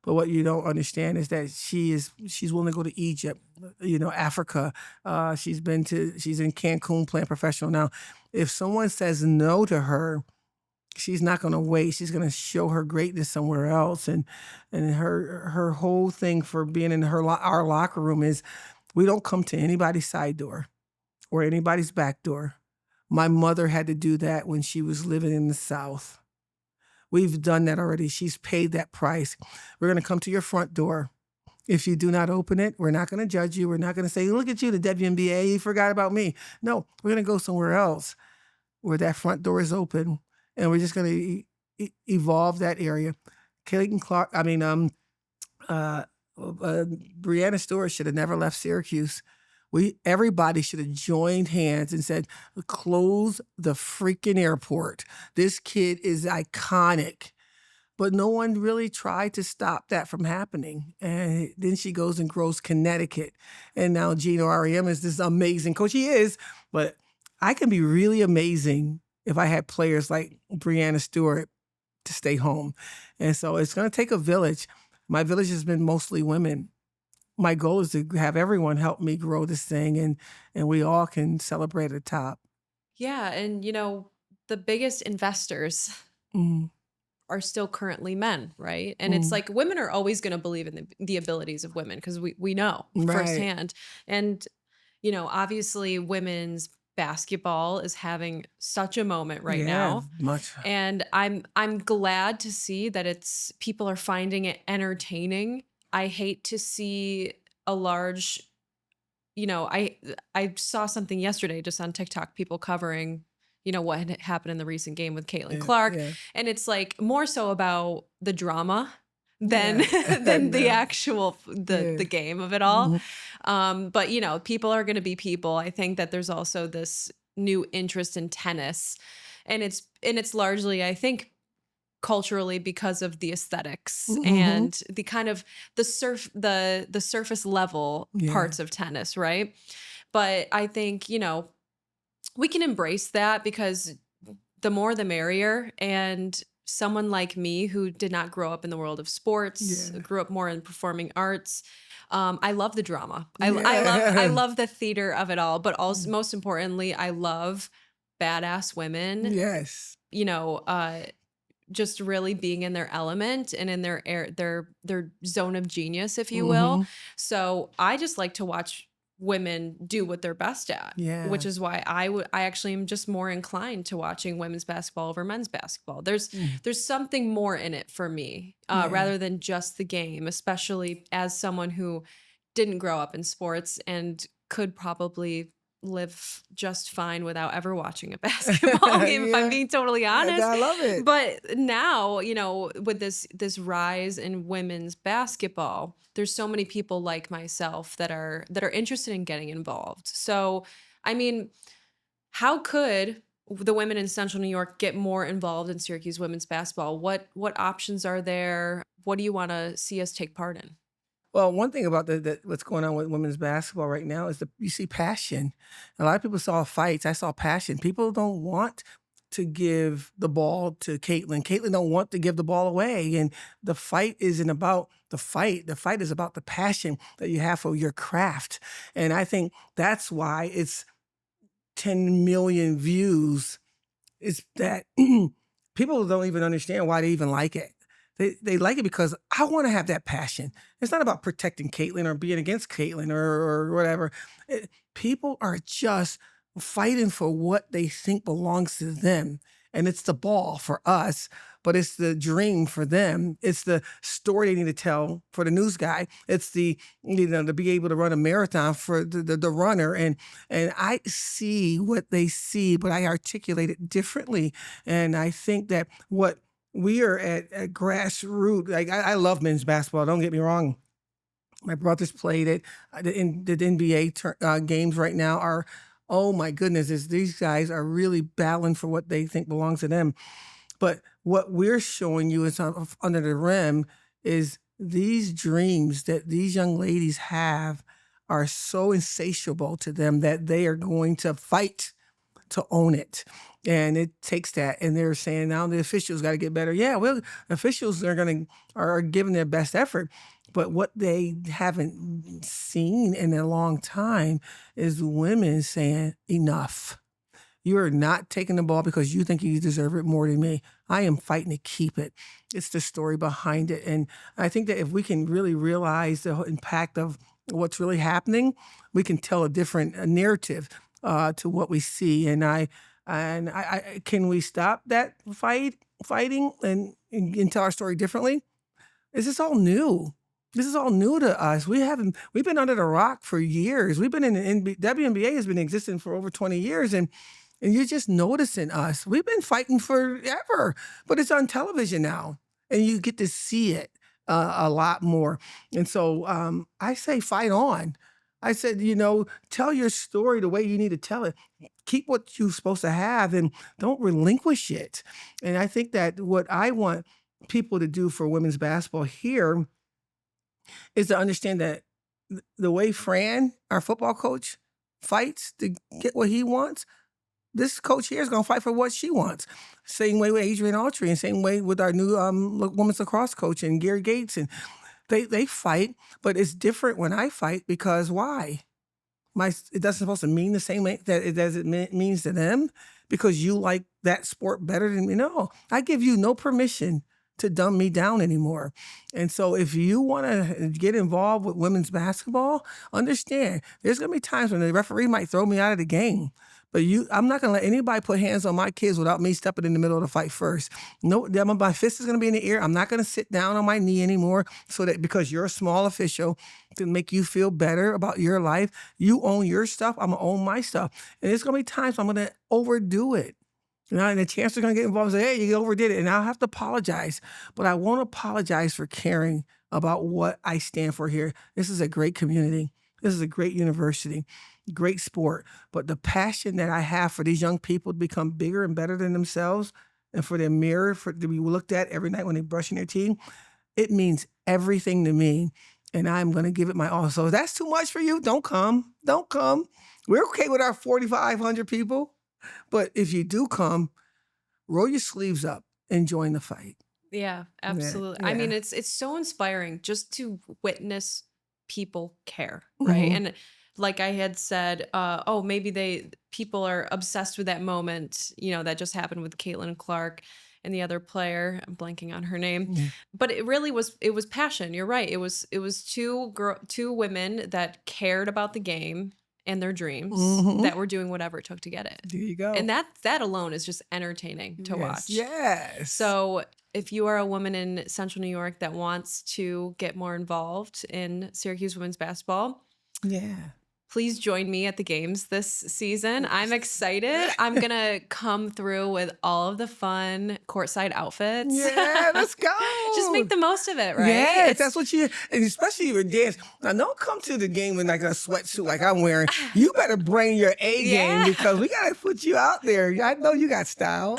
But what you don't understand is that she's willing to go to Egypt, Africa. She's in Cancun playing professional now. If someone says no to her, she's not going to wait. She's going to show her greatness somewhere else. And her whole thing for being in our locker room is we don't come to anybody's side door or anybody's back door. My mother had to do that when she was living in the South. We've done that already. She's paid that price. We're going to come to your front door. If you do not open it, we're not going to judge you. We're not going to say, look at you, the WNBA, you forgot about me. No, we're going to go somewhere else where that front door is open, and we're just going to evolve that area. Caitlin Clark, Brianna Stewart should have never left Syracuse. Everybody should have joined hands and said, close the freaking airport. This kid is iconic. But no one really tried to stop that from happening. And then she goes and grows Connecticut. And now Gino R.E.M. is this amazing coach. He is, but I can be really amazing if I had players like Brianna Stewart to stay home. And so it's going to take a village. My village has been mostly women. My goal is to have everyone help me grow this thing, and we all can celebrate at the top. Yeah, and the biggest investors Mhm. are still currently men, right? And it's Mm, like women are always going to believe in the abilities of women because we know right. firsthand. And obviously women's basketball is having such a moment right Yeah, now, much. and I'm glad to see that it's people are finding it entertaining. I hate to see a large, I saw something yesterday just on TikTok, people covering, what had happened in the recent game with Caitlin Yeah, Clark, yeah, and it's like more so about the drama than yeah. than the No, actual yeah. the game of it all. Mhm. But people are going to be people. I think that there's also this new interest in tennis, and it's largely, I think, culturally because of the aesthetics Mhm. and the kind of the surface level Yeah. parts of tennis, right? But I think, we can embrace that because the more the merrier. And someone like me who did not grow up in the world of sports, Yeah. grew up more in performing arts, I love the drama. I Yeah. love the theater of it all, but also Mm. most importantly, I love badass women, Yes. you know, uh, just really being in their element and in their zone of genius, if you will. Mhm. So I just like to watch women do what they're best at, which Yeah. is why I actually am just more inclined to watching women's basketball over men's basketball. Mm. There's something more in it for me, Yeah. rather than just the game, especially as someone who didn't grow up in sports and could probably live just fine without ever watching a basketball game, if I'm Yeah. being totally And honest. I love it. But now, with this rise in women's basketball, there's so many people like myself that are interested in getting involved. So, I mean, how could the women in Central New York get more involved in Syracuse women's basketball? What options are there? What do you want to see us take part in? Well, one thing about the what's going on with women's basketball right now is you see passion. A lot of people saw fights. I saw passion. People don't want to give the ball to Caitlin. Caitlin don't want to give the ball away. And the fight isn't about the fight. The fight is about the passion that you have for your craft. And I think that's why it's 10 million views. Is that people don't even understand why they even like it. They like it because I want to have that passion. It's not about protecting Caitlin or being against Caitlin or whatever. People are just fighting for what they think belongs to them. And it's the ball for us, but it's the dream for them. It's the story they need to tell for the news guy. It's to be able to run a marathon for the runner. And I see what they see, but I articulate it differently. And I think that what we are at grassroots, like I love men's basketball, don't get me wrong. My brothers played it. The NBA games right now are, oh my goodness, these guys are really battling for what they think belongs to them. But what we're showing you is under the rim is these dreams that these young ladies have are so insatiable to them that they are going to fight to own it. And it takes that. And they're saying now the officials got to get better. Yeah, well, officials are giving their best effort. But what they haven't seen in a long time is women saying, enough. You are not taking the ball because you think you deserve it more than me. I am fighting to keep it. It's the story behind it. And I think that if we can really realize the impact of what's really happening, we can tell a different narrative to what we see. And I can we stop that fighting and tell our story differently? Is this all new? This is all new to us. We've been under the rock for years. We've been in the WNBA has been existing for over 20 years, and you're just noticing us. We've been fighting forever, but it's on television now, and you get to see it a lot more. And so I say, fight on. I said, tell your story the way you need to tell it. Keep what you're supposed to have, and don't relinquish it. And I think that what I want people to do for women's basketball here is to understand that the way Fran, our football coach, fights to get what he wants, this coach here is going to fight for what she wants. Same way with Adrian Autry, and same way with our new women's lacrosse coach and Gary Gates. And they fight, but it's different when I fight because why? It doesn't supposed to mean the same way that it means to them because you like that sport better than me. No, I give you no permission to dumb me down anymore. And so if you want to get involved with women's basketball, understand there's going to be times when the referee might throw me out of the game. But I'm not going to let anybody put hands on my kids without me stepping in the middle of the fight first. No, my fist is going to be in the air. I'm not going to sit down on my knee anymore so that because you're a small official to make you feel better about your life, you own your stuff, I'm going to own my stuff. And there's going to be times I'm going to overdo it. And the chancellor's going to get involved and say, hey, you overdid it. And I'll have to apologize. But I won't apologize for caring about what I stand for here. This is a great community. This is a great university, great sport. But the passion that I have for these young people to become bigger and better than themselves and for their mirror to be looked at every night when they're brushing their teeth, it means everything to me. And I'm going to give it my all. So if that's too much for you, don't come. Don't come. We're okay with our 4,500 people. But if you do come, roll your sleeves up and join the fight. Yeah, absolutely. Yeah. I mean, it's so inspiring just to witness people care, right? Mhm. And like I had said, maybe people are obsessed with that moment, that just happened with Caitlin Clark and the other player. I'm blanking on her name, Yeah. but it was passion. You're right. It was two women that cared about the game and their dreams Mhm. that were doing whatever it took to get it. There you go. And that alone is just entertaining to watch. Yes. So if you are a woman in Central New York that wants to get more involved in Syracuse women's basketball, yeah. please join me at the games this season. I'm excited. I'm going to come through with all of the fun courtside outfits. Yeah, let's go. Just make the most of it, right? Yes, that's what and especially your dance. Now, don't come to the game with like a sweatsuit like I'm wearing. You better bring your A game because we got to put you out there. I know you got style.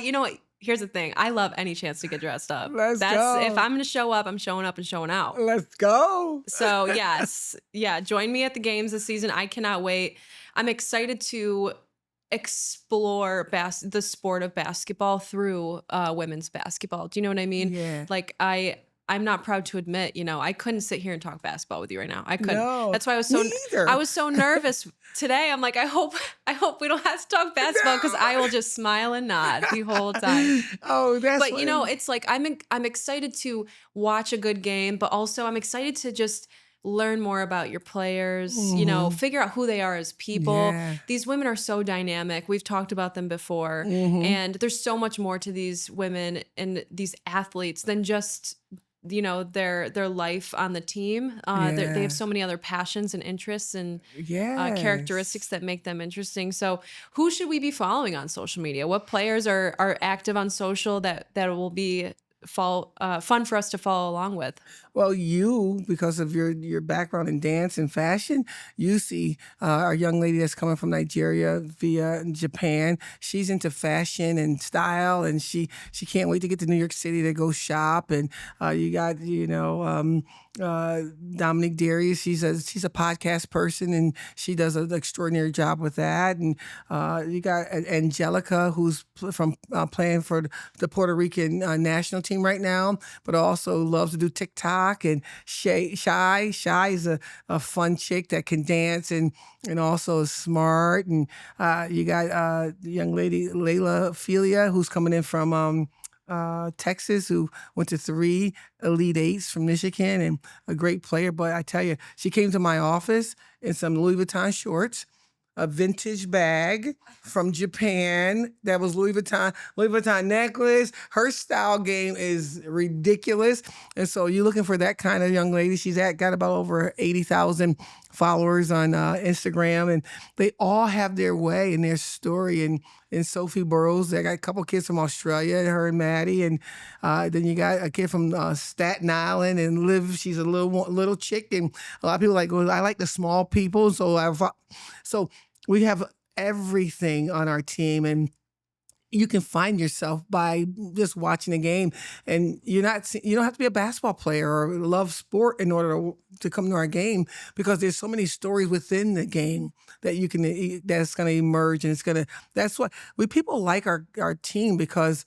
You know what? Here's the thing. I love any chance to get dressed up. Let's go. If I'm going to show up, I'm showing up and showing out. Let's go. So yes, yeah, join me at the games this season. I cannot wait. I'm excited to explore the sport of basketball through women's basketball. Do you know what I mean? Yeah. Like I'm not proud to admit, I couldn't sit here and talk basketball with you right now. I couldn't. No, That's why me either. I was so nervous today. I'm like, I hope we don't have to talk basketball because I will just smile and nod the whole time. Oh, that's. But it's like I'm excited to watch a good game, but also I'm excited to just learn more about your players, figure out who they are as people. Yeah. These women are so dynamic. We've talked about them before. And there's so much more to these women and these athletes than just their life on the team. They have so many other passions and interests and characteristics that make them interesting. So who should we be following on social media? What players are active on social that will be fun for us to follow along with? Well, because of your background in dance and fashion, you see our young lady that's coming from Nigeria via Japan. She's into fashion and style, and she can't wait to get to New York City to go shop. And you got Dominique Darius. She's a podcast person, and she does an extraordinary job with that. And you got Angelica, who's playing for the Puerto Rican national team right now, but also loves to do TikTok. And Shy is a fun chick that can dance and also is smart. And you got the young lady Layla Felia, who's coming in from Texas, who went to 3 Elite Eights from Michigan and a great player. But I tell you, she came to my office in some Louis Vuitton shorts, a vintage bag from Japan that was Louis Vuitton necklace. Her style game is ridiculous. And so you're looking for that kind of young lady. She's got about over 80,000 followers on Instagram, and they all have their way and their story. And Sophie Burrows, they got a couple kids from Australia, her and Maddie, and then you got a kid from Staten Island, and Liv. She's a little chick, and a lot of people like, well, I like the small people, so we have everything on our team, and you can find yourself by just watching a game. And you don't have to be a basketball player or love sport in order to come to our game, because there's so many stories within the game that's going to emerge, and that's what people like our team, because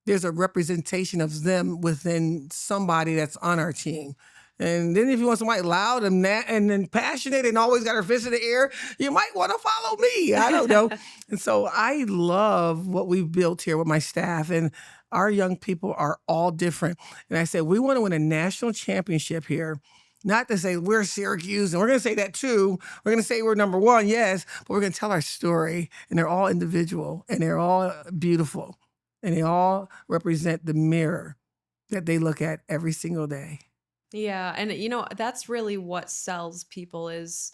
there's a representation of them within somebody that's on our team. And then if you want somebody loud and then passionate and always got her fist in the air, you might want to follow me. I don't know. And so I love what we've built here with my staff. And Our young people are all different. And I said, we want to win a national championship here. Not to say we're Syracuse, and we're going to say that too. We're going to say we're number one, yes, but we're going to tell our story. And they're all individual, and they're all beautiful, and they all represent the mirror that they look at every single day. Yeah, and that's really what sells people is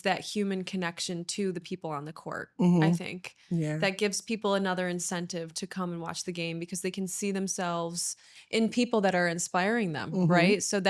that human connection to the people on the court. I think Yeah. that gives people another incentive to come and watch the game because they can see themselves in people that are inspiring them, right? So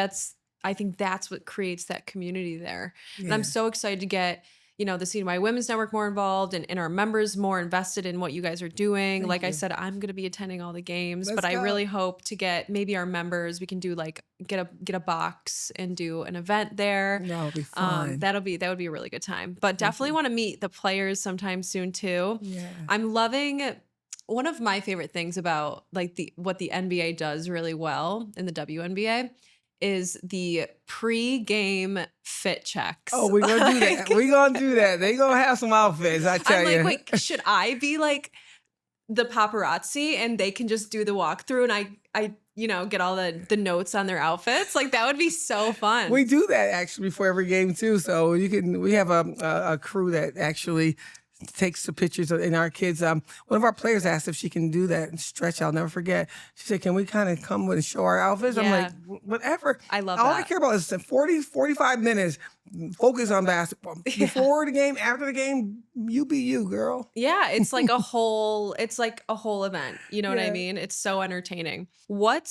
I think that's what creates that community there. And I'm Yeah. so excited to get the CNY Women's Network more involved and our members more invested in what you guys are doing. Thank Like I you. said, I'm going to be attending all the games, Let's but I go. really hope to get maybe our members, we can do like get a box and do an event there. That'll be fun. That would be a really good time. But definitely want to meet the players sometime soon too. Yeah. I'm loving one of my favorite things about like what the NBA does really well in the WNBA is the pre-game fit checks. Oh, we're gonna do that. We're gonna do that. They gonna have some outfits, I tell I'm you. like, wait, should I be like the paparazzi and they can just do the walkthrough and I get all the notes on their outfits? Like that would be so fun. We do that actually before every game too. So we have a crew that actually takes the pictures and our kids. One of our players asked if she can do that and stretch. I'll never forget. She said, "Can we kind of come and show our outfits?" I'm like, "Whatever." I love All that. I care about is 45 minutes. Focus on basketball. Before the game, after the game, you be you, girl. Yeah, it's like a whole event. You know what I Yeah. mean? It's so entertaining. What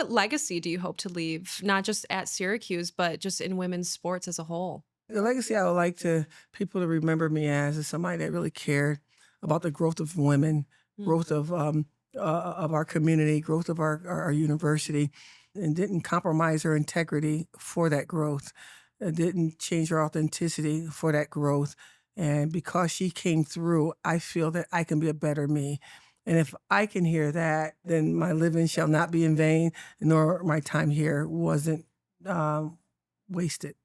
legacy do you hope to leave, not just at Syracuse, but just in women's sports as a whole? The legacy I would like people to remember me as is somebody that really cared about the growth of women, growth of our community, growth of our university, and didn't compromise her integrity for that growth, didn't change her authenticity for that growth. And because she came through, I feel that I can be a better me. And if I can hear that, then my living shall not be in vain, nor my time here wasn't wasted.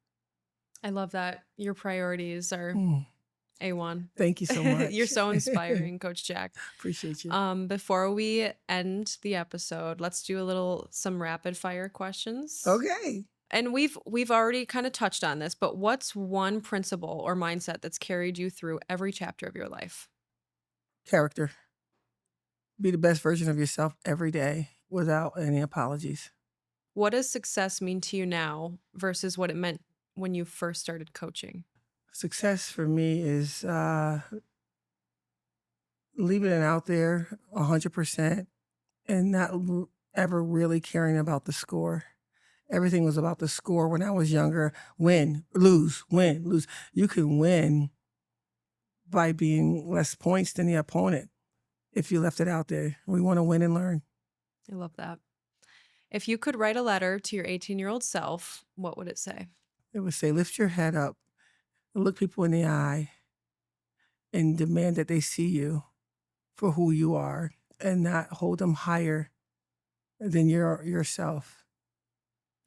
I love that. Your priorities are A1. Thank you so much. You're so inspiring, Coach Jack. Appreciate you. Before we end the episode, let's do some rapid fire questions. Okay. And we've already kind of touched on this, but what's one principle or mindset that's carried you through every chapter of your life? Character. Be the best version of yourself every day without any apologies. What does success mean to you now versus what it meant when you first started coaching? Success for me is leaving it out there 100% and not ever really caring about the score. Everything was about the score when I was younger. Win, lose, win, lose. You can win by being less points than the opponent if you left it out there. We want to win and learn. I love that. If you could write a letter to your 18-year-old self, what would it say? It would say, lift your head up, look people in the eye, and demand that they see you for who you are and not hold them higher than yourself.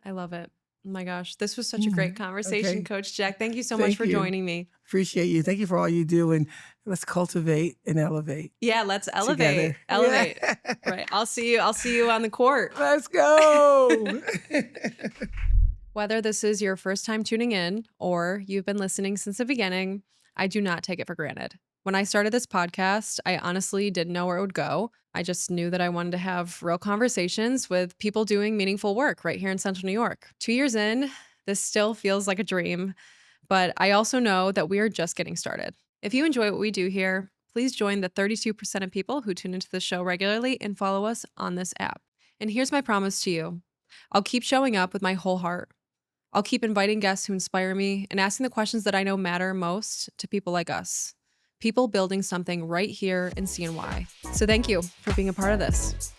I love it. Oh my gosh, this was such a great conversation, Okay. Coach Jack. Thank you so much for joining me. Appreciate you. Thank you for all you do, and let's cultivate and elevate. Yeah, let's elevate. Together. Elevate. Yeah. Right. I'll see you on the court. Let's go. Whether this is your first time tuning in or you've been listening since the beginning, I do not take it for granted. When I started this podcast, I honestly didn't know where it would go. I just knew that I wanted to have real conversations with people doing meaningful work right here in Central New York. 2 years in, this still feels like a dream, but I also know that we are just getting started. If you enjoy what we do here, please join the 32% of people who tune into the show regularly and follow us on this app. And here's my promise to you. I'll keep showing up with my whole heart. I'll keep inviting guests who inspire me and asking the questions that I know matter most to people like us. People building something right here in CNY. So thank you for being a part of this.